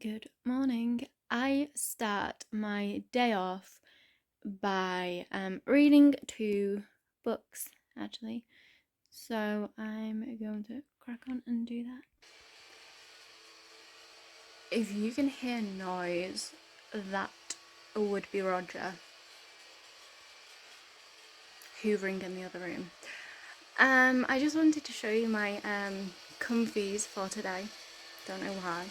Good morning. I start my day off by reading 2 books actually. So I'm going to crack on and do that. If you can hear noise, that would be Roger hoovering in the other room. I just wanted to show you my comfies for today. Don't know why.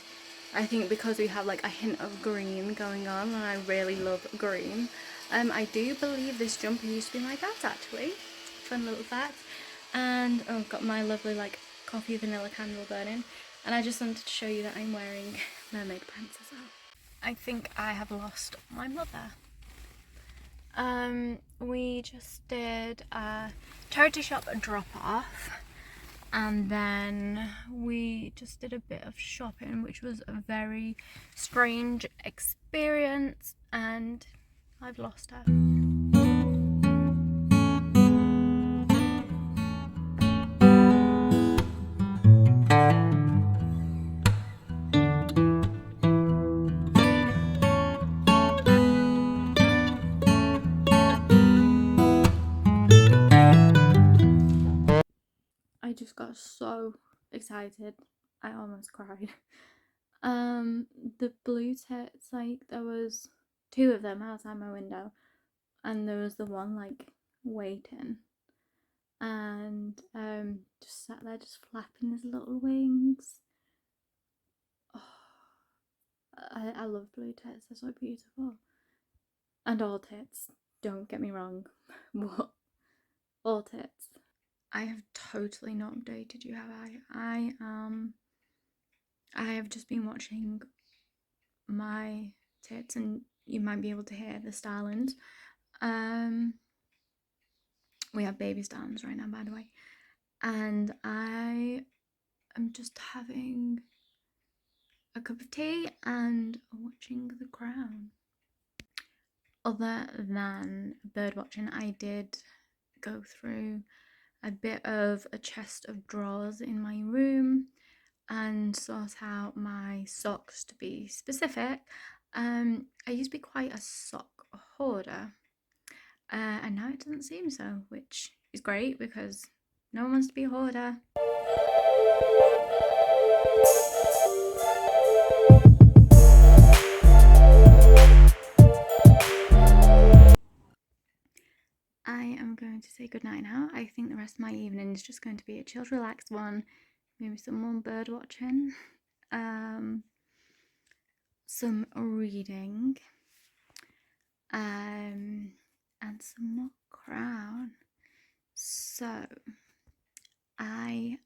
I think because we have like a hint of green going on and I really love green. I do believe this jumper used to be my dad's actually. Fun little fact. And I've got my lovely like coffee vanilla candle burning. And I just wanted to show you that I'm wearing mermaid pants as well. I think I have lost my mother. We just did a charity shop drop off. And then we just did a bit of shopping, which was a very strange experience, and I've lost her. I just got so excited, I almost cried. The blue tits, like there was 2 of them outside my window, and there was the one like waiting, and just sat there just flapping his little wings. Oh, I love blue tits, they're so beautiful. And all tits, don't get me wrong, but all tits. I have totally not updated you, have I? I have just been watching my tits, and you might be able to hear the starlings. We have baby starlings right now, by the way, and I am just having a cup of tea and watching The Crown. Other than bird watching, I did go through a bit of a chest of drawers in my room and sort out my socks, to be specific. I used to be quite a sock hoarder, and now it doesn't seem so, which is great because no one wants to be a hoarder. I am going to say goodnight now. I think the rest of my evening is just going to be a chilled, relaxed one. Maybe some more bird watching, some reading, and some more Crown. So I